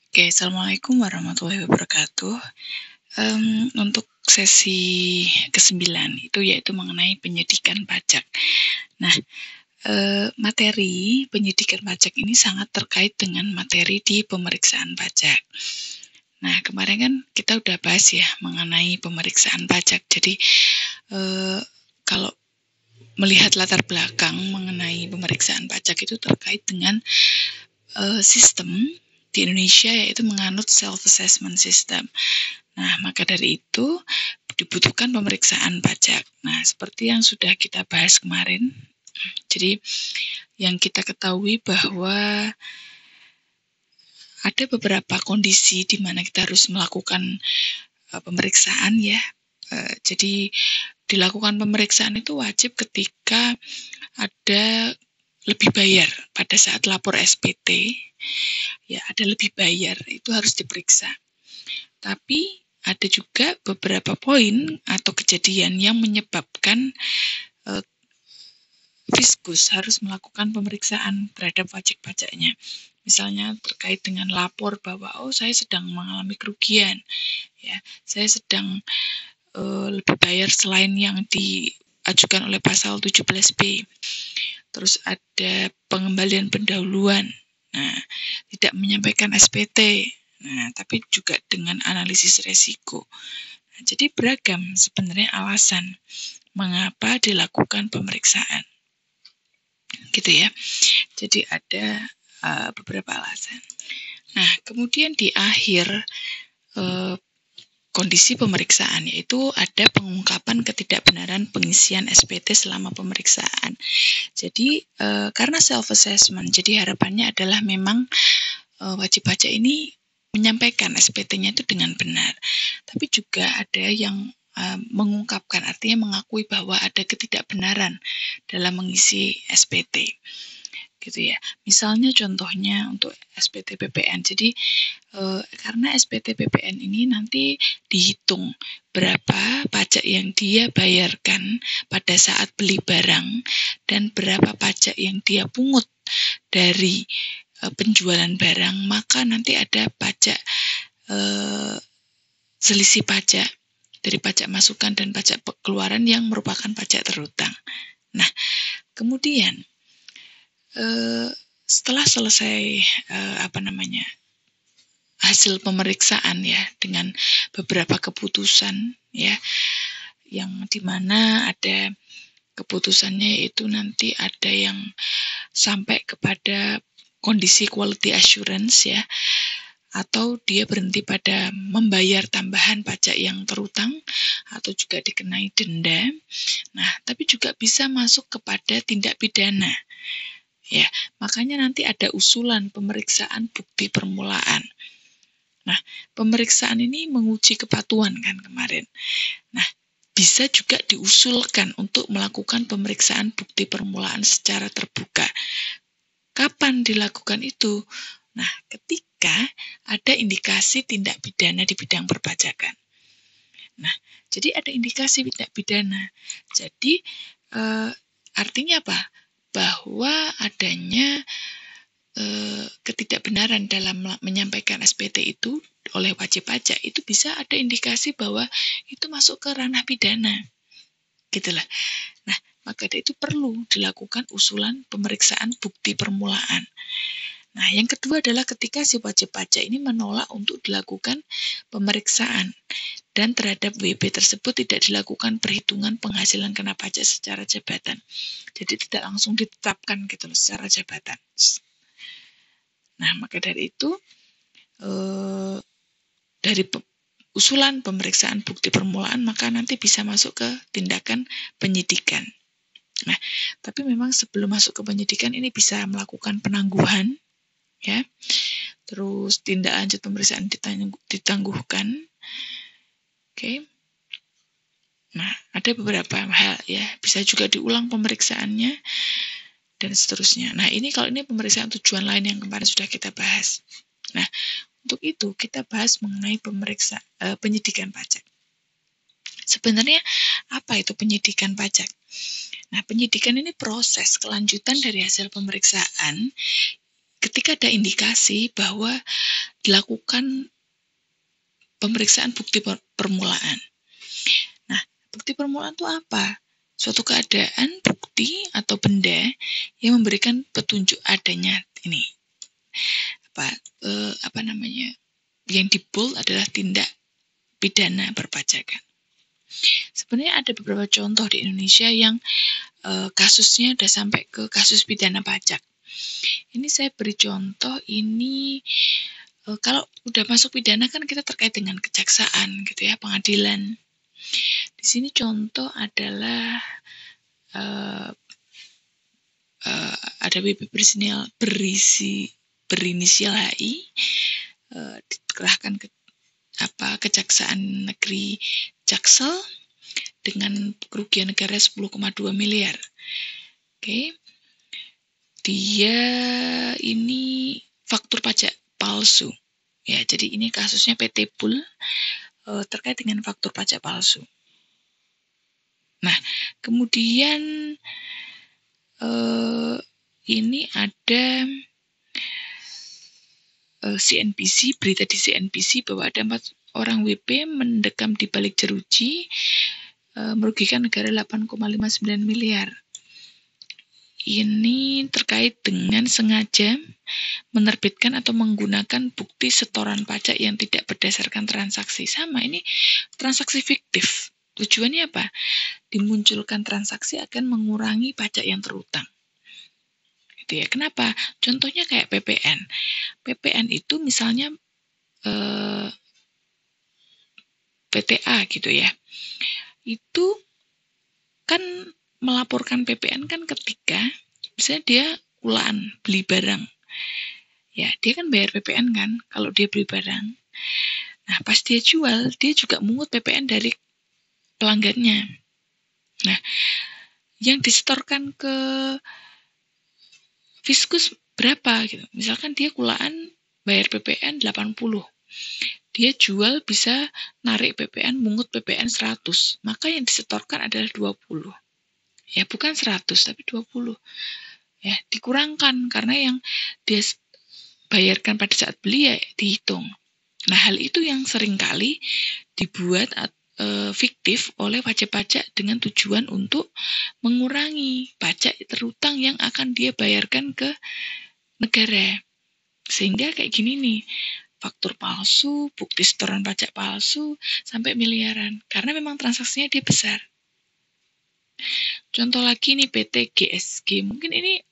Oke, Assalamualaikum warahmatullahi wabarakatuh. Untuk sesi ke-9 itu yaitu mengenai penyidikan pajak. Nah, materi penyidikan pajak ini sangat terkait dengan materi di pemeriksaan pajak. Nah, kemarin kan kita udah bahas ya mengenai pemeriksaan pajak. Jadi, kalau melihat latar belakang mengenai pemeriksaan pajak itu terkait dengan sistem di Indonesia yaitu menganut self-assessment system. Nah, maka dari itu dibutuhkan pemeriksaan pajak. Nah, seperti yang sudah kita bahas kemarin, jadi yang kita ketahui bahwa ada beberapa kondisi di mana kita harus melakukan pemeriksaan ya. Jadi dilakukan pemeriksaan itu wajib ketika ada lebih bayar pada saat lapor SPT, ya ada lebih bayar itu harus diperiksa. Tapi ada juga beberapa poin atau kejadian yang menyebabkan Fiskus harus melakukan pemeriksaan terhadap wajib pajaknya. Misalnya terkait dengan lapor bahwa saya sedang mengalami kerugian, ya saya sedang lebih bayar selain yang diajukan oleh pasal 17B. Terus ada pengembalian pendahuluan. Nah, tidak menyampaikan SPT. Nah, tapi juga dengan analisis resiko. Nah, jadi beragam sebenarnya alasan mengapa dilakukan pemeriksaan. Gitu ya. Jadi ada beberapa alasan. Nah, kemudian di akhir kondisi pemeriksaan yaitu ada pengungkapan ketidakbenaran pengisian SPT selama pemeriksaan. Jadi karena self-assessment, jadi harapannya adalah memang wajib pajak ini menyampaikan SPT-nya itu dengan benar. Tapi juga ada yang mengungkapkan, artinya mengakui bahwa ada ketidakbenaran dalam mengisi SPT. Gitu ya. Misalnya contohnya untuk SPT PPN. Jadi karena SPT PPN ini nanti dihitung berapa pajak yang dia bayarkan pada saat beli barang dan berapa pajak yang dia pungut dari penjualan barang, maka nanti ada pajak selisih pajak dari pajak masukan dan pajak keluaran yang merupakan pajak terhutang. Nah, kemudian setelah selesai hasil pemeriksaan ya dengan beberapa keputusan ya yang dimana ada keputusannya yaitu nanti ada yang sampai kepada kondisi quality assurance ya, atau dia berhenti pada membayar tambahan pajak yang terhutang atau juga dikenai denda. Nah, tapi juga bisa masuk kepada tindak pidana. Ya, makanya nanti ada usulan pemeriksaan bukti permulaan. Nah, pemeriksaan ini menguji kepatuhan kan kemarin. Nah, bisa juga diusulkan untuk melakukan pemeriksaan bukti permulaan secara terbuka. Kapan dilakukan itu? Nah, ketika ada indikasi tindak pidana di bidang perpajakan. Nah, jadi ada indikasi tindak pidana. Jadi, artinya apa? Bahwa adanya ketidakbenaran dalam menyampaikan SPT itu oleh wajib pajak itu bisa ada indikasi bahwa itu masuk ke ranah pidana. Gitulah. Nah, maka itu perlu dilakukan usulan pemeriksaan bukti permulaan. Nah, yang kedua adalah ketika si wajib pajak ini menolak untuk dilakukan pemeriksaan dan terhadap WP tersebut tidak dilakukan perhitungan penghasilan kena pajak secara jabatan. Jadi tidak langsung ditetapkan gitu loh secara jabatan. Nah, maka dari itu dari usulan pemeriksaan bukti permulaan maka nanti bisa masuk ke tindakan penyidikan. Nah, tapi memang sebelum masuk ke penyidikan ini bisa melakukan penangguhan, ya. Terus tindak lanjut pemeriksaan ditangguhkan. Oke. Nah, ada beberapa hal ya, bisa juga diulang pemeriksaannya dan seterusnya. Nah, ini kalau ini pemeriksaan tujuan lain yang kemarin sudah kita bahas. Nah, untuk itu kita bahas mengenai penyidikan pajak. Sebenarnya apa itu penyidikan pajak? Nah, penyidikan ini proses kelanjutan dari hasil pemeriksaan ketika ada indikasi bahwa dilakukan pemeriksaan bukti permulaan. Nah, bukti permulaan itu apa? Suatu keadaan, bukti, atau benda yang memberikan petunjuk adanya ini. Yang di bold adalah tindak pidana perpajakan. Sebenarnya ada beberapa contoh di Indonesia yang kasusnya udah sampai ke kasus pidana pajak. Ini saya beri contoh, ini kalau udah masuk pidana kan kita terkait dengan kejaksaan gitu ya, pengadilan. Di sini contoh adalah ada BP berinisial HI dikerahkan ke Kejaksaan Negeri Jaksel dengan kerugian negara 10,2 miliar. Oke. Dia ini faktur pajak palsu. Ya, jadi ini kasusnya PT Pul terkait dengan faktur pajak palsu. Nah, kemudian ini ada CNBC, berita di CNBC bahwa ada 4 orang WP mendekam di balik jeruji merugikan negara 8,59 miliar. Ini terkait dengan sengaja menerbitkan atau menggunakan bukti setoran pajak yang tidak berdasarkan transaksi. Sama, ini transaksi fiktif. Tujuannya apa? Dimunculkan transaksi akan mengurangi pajak yang terutang. Gitu ya. Kenapa? Contohnya kayak PPN. PPN itu misalnya PTA gitu ya. Itu kan melaporkan PPN kan ketika misalnya dia kulaan beli barang. Ya, dia kan bayar PPN kan kalau dia beli barang. Nah, pas dia jual, dia juga mungut PPN dari pelanggannya. Nah, yang disetorkan ke Fiskus berapa gitu. Misalkan dia kulaan bayar PPN 80. Dia jual bisa narik PPN, mungut PPN 100. Maka yang disetorkan adalah 20. Ya, bukan 100 tapi 20. Ya, dikurangkan karena yang dia bayarkan pada saat beli ya dihitung. Nah, hal itu yang seringkali dibuat fiktif oleh wajib pajak dengan tujuan untuk mengurangi pajak terutang yang akan dia bayarkan ke negara. Sehingga kayak gini nih, faktur palsu, bukti setoran pajak palsu, sampai miliaran. Karena memang transaksinya dia besar. Contoh lagi nih PT GSG. Mungkin ini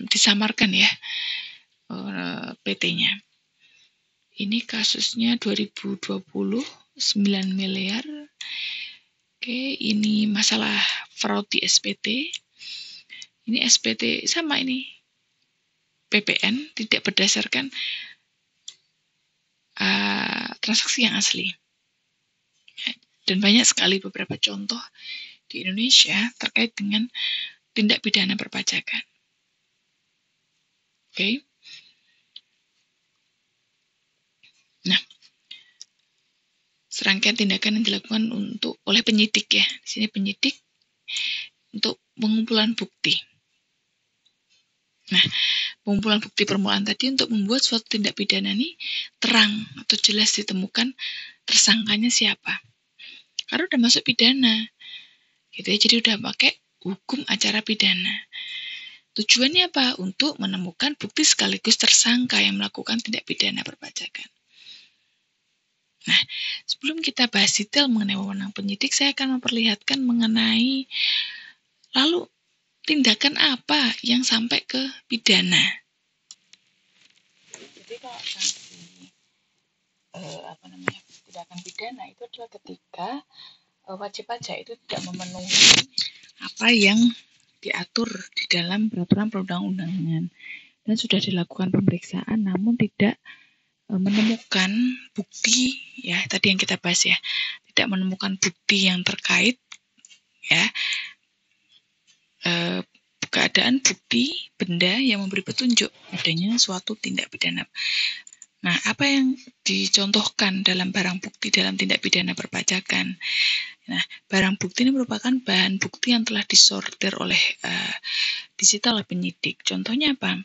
disamarkan ya PT-nya. Ini kasusnya 2020, 9 miliar. Oke, ini masalah fraud di SPT. Ini SPT sama ini. PPN tidak berdasarkan transaksi yang asli. Dan banyak sekali beberapa contoh di Indonesia terkait dengan tindak pidana perpajakan. Oke. Nah, serangkaian tindakan yang dilakukan oleh penyidik ya. Di sini penyidik untuk pengumpulan bukti. Nah, pengumpulan bukti permulaan tadi untuk membuat suatu tindak pidana ini terang atau jelas ditemukan tersangkanya siapa. Karena udah masuk pidana. Gitu ya, jadi udah pakai hukum acara pidana. Tujuannya apa? Untuk menemukan bukti sekaligus tersangka yang melakukan tindak pidana perpajakan. Nah, sebelum kita bahas detail mengenai wewenang penyidik, saya akan memperlihatkan mengenai lalu tindakan apa yang sampai ke pidana. Jadi kalau tindakan pidana itu adalah ketika wajib pajak itu tidak memenuhi apa yang diatur di dalam peraturan perundang-undangan dan sudah dilakukan pemeriksaan namun tidak menemukan bukti ya tadi yang kita bahas ya, tidak menemukan bukti yang terkait ya keadaan bukti benda yang memberi petunjuk adanya suatu tindak pidana. Nah, apa yang dicontohkan dalam barang bukti dalam tindak pidana perpajakan? Nah, barang bukti ini merupakan bahan bukti yang telah disortir oleh disita oleh penyidik. Contohnya apa?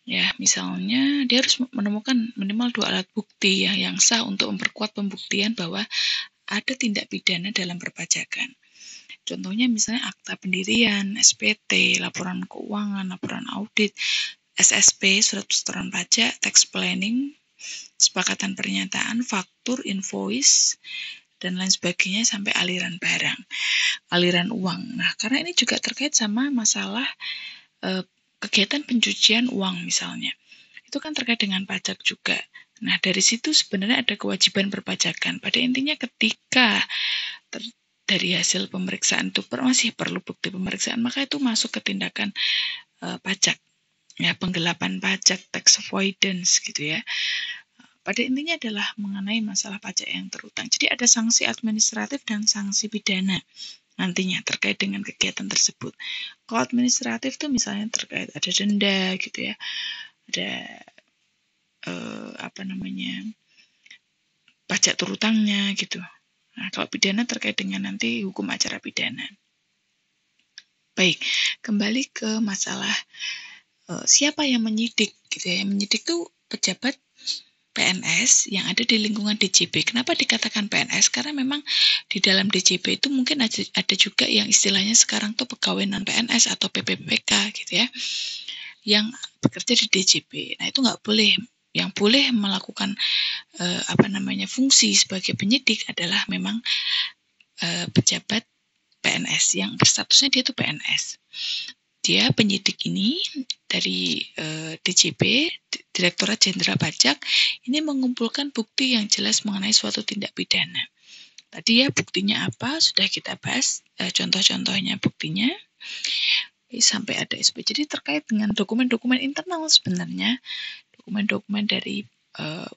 Ya, misalnya dia harus menemukan minimal 2 alat bukti ya yang sah untuk memperkuat pembuktian bahwa ada tindak pidana dalam perpajakan. Contohnya misalnya akta pendirian, SPT, laporan keuangan, laporan audit, SSP, surat setoran pajak, tax planning, kesepakatan pernyataan, faktur, invoice, dan lain sebagainya sampai aliran barang, aliran uang. Nah, karena ini juga terkait sama masalah kegiatan pencucian uang misalnya. Itu kan terkait dengan pajak juga. Nah, dari situ sebenarnya ada kewajiban perpajakan. Pada intinya ketika dari hasil pemeriksaan itu masih perlu bukti pemeriksaan, maka itu masuk ke tindakan pajak. Ya, penggelapan pajak, tax avoidance gitu ya. Pada intinya adalah mengenai masalah pajak yang terutang. Jadi ada sanksi administratif dan sanksi pidana nantinya terkait dengan kegiatan tersebut. Kalau administratif itu misalnya terkait ada denda gitu ya, ada pajak terutangnya gitu. Nah, kalau pidana terkait dengan nanti hukum acara pidana. Baik, kembali ke masalah siapa yang menyidik gitu ya. Yang menyidik itu pejabat PNS yang ada di lingkungan DJP. Kenapa dikatakan PNS? Karena memang di dalam DJP itu mungkin ada juga yang istilahnya sekarang tuh pegawai non PNS atau PPPK gitu ya, yang bekerja di DJP. Nah, itu nggak boleh. Yang boleh melakukan fungsi sebagai penyidik adalah memang pejabat PNS yang berstatusnya dia itu PNS. Dia penyidik ini dari DJP, Direktorat Jenderal Pajak, ini mengumpulkan bukti yang jelas mengenai suatu tindak pidana. Tadi ya buktinya apa sudah kita bahas, contoh-contohnya buktinya sampai ada SP. Jadi terkait dengan dokumen-dokumen internal sebenarnya, dokumen-dokumen dari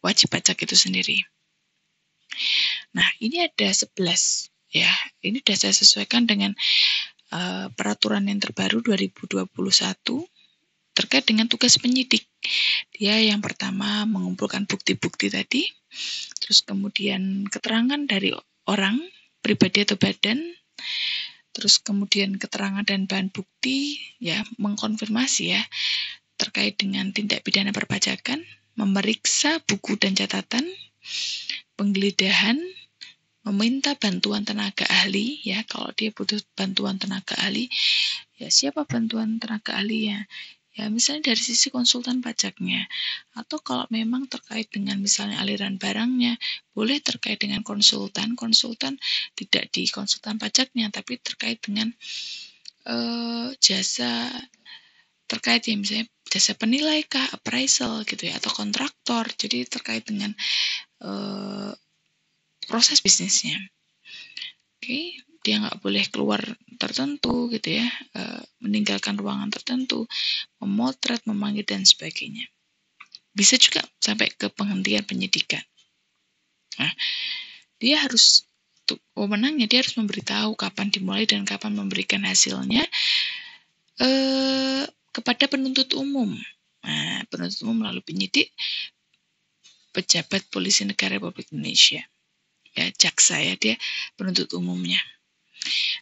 wajib pajak itu sendiri. Nah, ini ada 11 ya. Ini sudah saya sesuaikan dengan peraturan yang terbaru 2021 terkait dengan tugas penyidik. Dia yang pertama mengumpulkan bukti-bukti tadi, terus kemudian keterangan dari orang, pribadi atau badan, terus kemudian keterangan dan bahan bukti, ya mengkonfirmasi ya terkait dengan tindak pidana perpajakan, memeriksa buku dan catatan, penggeledahan, meminta bantuan tenaga ahli ya, kalau dia butuh bantuan tenaga ahli ya siapa bantuan tenaga ahli ya misalnya dari sisi konsultan pajaknya, atau kalau memang terkait dengan misalnya aliran barangnya boleh terkait dengan konsultan tidak di konsultan pajaknya tapi terkait dengan jasa terkait ya misalnya jasa penilai kah, appraisal gitu ya, atau kontraktor, jadi terkait dengan proses bisnisnya. Oke, dia nggak boleh keluar tertentu gitu ya, meninggalkan ruangan tertentu, memotret, memanggil dan sebagainya. Bisa juga sampai ke penghentian penyidikan. Nah, dia harus wewenangnya dia harus memberitahu kapan dimulai dan kapan memberikan hasilnya kepada penuntut umum. Nah, penuntut umum melalui penyidik, pejabat Polisi Negara Republik Indonesia. Ya, jaksa ya, dia penuntut umumnya.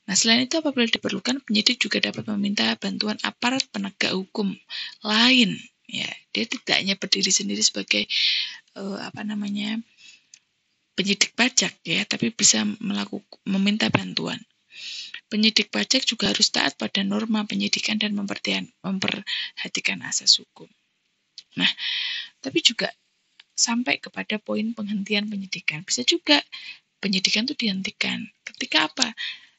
Nah, selain itu apabila diperlukan, penyidik juga dapat meminta bantuan aparat penegak hukum lain. Ya, dia tidak hanya berdiri sendiri sebagai penyidik pajak ya, tapi bisa meminta bantuan. Penyidik pajak juga harus taat pada norma penyidikan dan memperhatikan asas hukum. Nah, tapi juga sampai kepada poin penghentian penyidikan. Bisa juga penyidikan itu dihentikan. Ketika apa?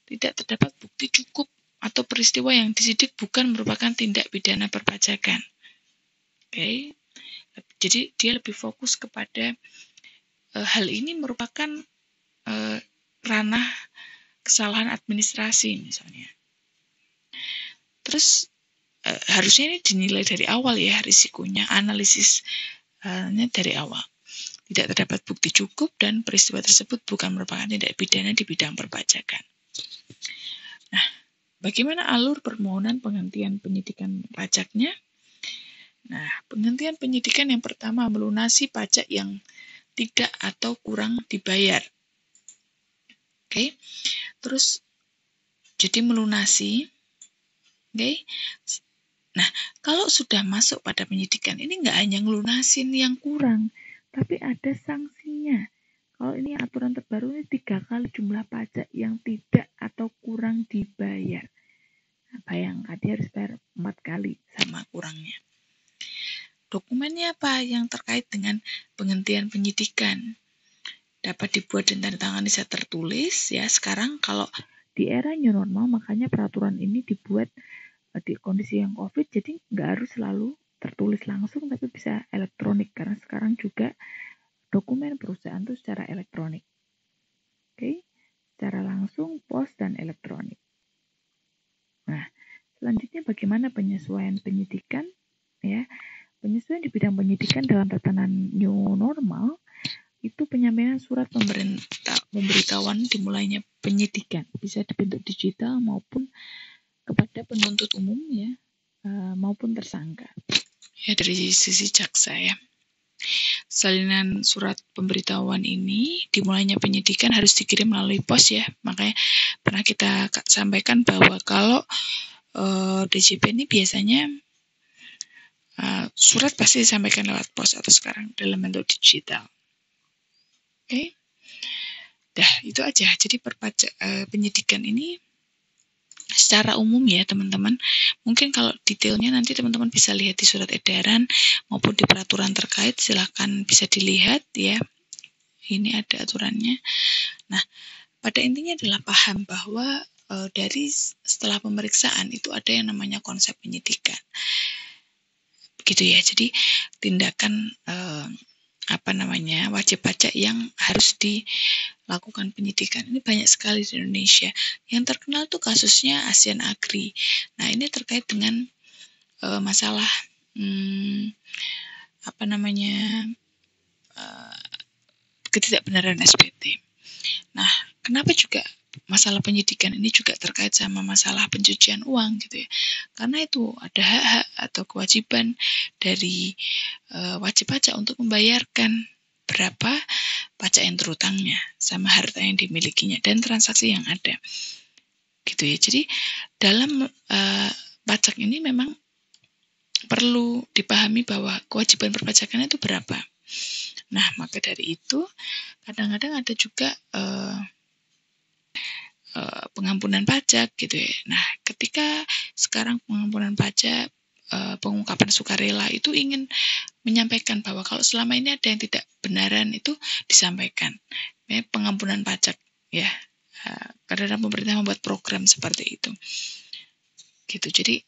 Tidak terdapat bukti cukup atau peristiwa yang disidik bukan merupakan tindak pidana perpajakan. Oke. Jadi dia lebih fokus kepada hal ini merupakan ranah kesalahan administrasi misalnya. Terus harusnya ini dinilai dari awal ya risikonya, analisisnya dari awal. Tidak terdapat bukti cukup dan peristiwa tersebut bukan merupakan tindak pidana di bidang perpajakan. Nah, bagaimana alur permohonan penghentian penyidikan pajaknya? Nah, penghentian penyidikan yang pertama melunasi pajak yang tidak atau kurang dibayar. Oke. Terus jadi melunasi. Oke. Nah, kalau sudah masuk pada penyidikan, ini nggak hanya ngelunasin yang kurang, tapi ada sanksinya. Kalau ini aturan terbaru ini 3 kali jumlah pajak yang tidak atau kurang dibayar. Nah, bayangkan dia harus bayar 4 kali sama kurangnya. Dokumennya apa yang terkait dengan penghentian penyidikan? Dapat dibuat dan tandatangani secara tertulis ya. Sekarang kalau di era new normal, makanya peraturan ini dibuat di kondisi yang COVID, jadi nggak harus selalu tertulis langsung, tapi bisa elektronik, karena sekarang juga dokumen perusahaan itu secara elektronik. Oke, secara langsung, pos, dan elektronik. Nah, selanjutnya bagaimana penyesuaian penyidikan? Ya, penyesuaian di bidang penyidikan dalam tatanan new normal itu penyampaian surat pemberitahuan dimulainya penyidikan bisa dibentuk digital maupun kepada penuntut umum ya, maupun tersangka ya, dari sisi jaksa ya. Salinan surat pemberitahuan ini dimulainya penyidikan harus dikirim melalui pos ya. Makanya pernah kita sampaikan bahwa kalau DJP ini biasanya surat pasti disampaikan lewat pos atau sekarang dalam bentuk digital. Oke. Dah, itu aja. Jadi penyidikan ini secara umum ya teman-teman. Mungkin kalau detailnya nanti teman-teman bisa lihat di surat edaran maupun di peraturan terkait, silahkan bisa dilihat ya. Ini ada aturannya. Nah, pada intinya adalah paham bahwa dari setelah pemeriksaan itu ada yang namanya konsep penyidikan. Begitu ya. Jadi tindakan wajib pajak yang harus dilakukan penyidikan. Ini banyak sekali di Indonesia. Yang terkenal tuh kasusnya Asian Agri. Nah, ini terkait dengan masalah ketidakbenaran SPT. Nah, kenapa juga masalah penyidikan ini juga terkait sama masalah pencucian uang gitu ya. Karena itu ada hak-hak atau kewajiban dari wajib pajak untuk membayarkan berapa pajak yang terutangnya sama harta yang dimilikinya dan transaksi yang ada. Gitu ya. Jadi dalam pajak ini memang perlu dipahami bahwa kewajiban perpajakannya itu berapa. Nah, maka dari itu kadang-kadang ada juga pengampunan pajak gitu ya. Nah, ketika sekarang pengampunan pajak, pengungkapan sukarela itu ingin menyampaikan bahwa kalau selama ini ada yang tidak benaran itu disampaikan. Ya, pengampunan pajak ya. Karena pemerintah membuat program seperti itu. Gitu. Jadi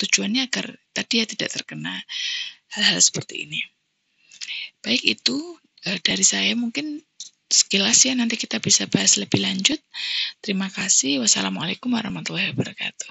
tujuannya agar tadi ya tidak terkena hal-hal seperti ini. Baik, itu dari saya mungkin sekilas ya, nanti kita bisa bahas lebih lanjut. Terima kasih. Wassalamualaikum warahmatullahi wabarakatuh.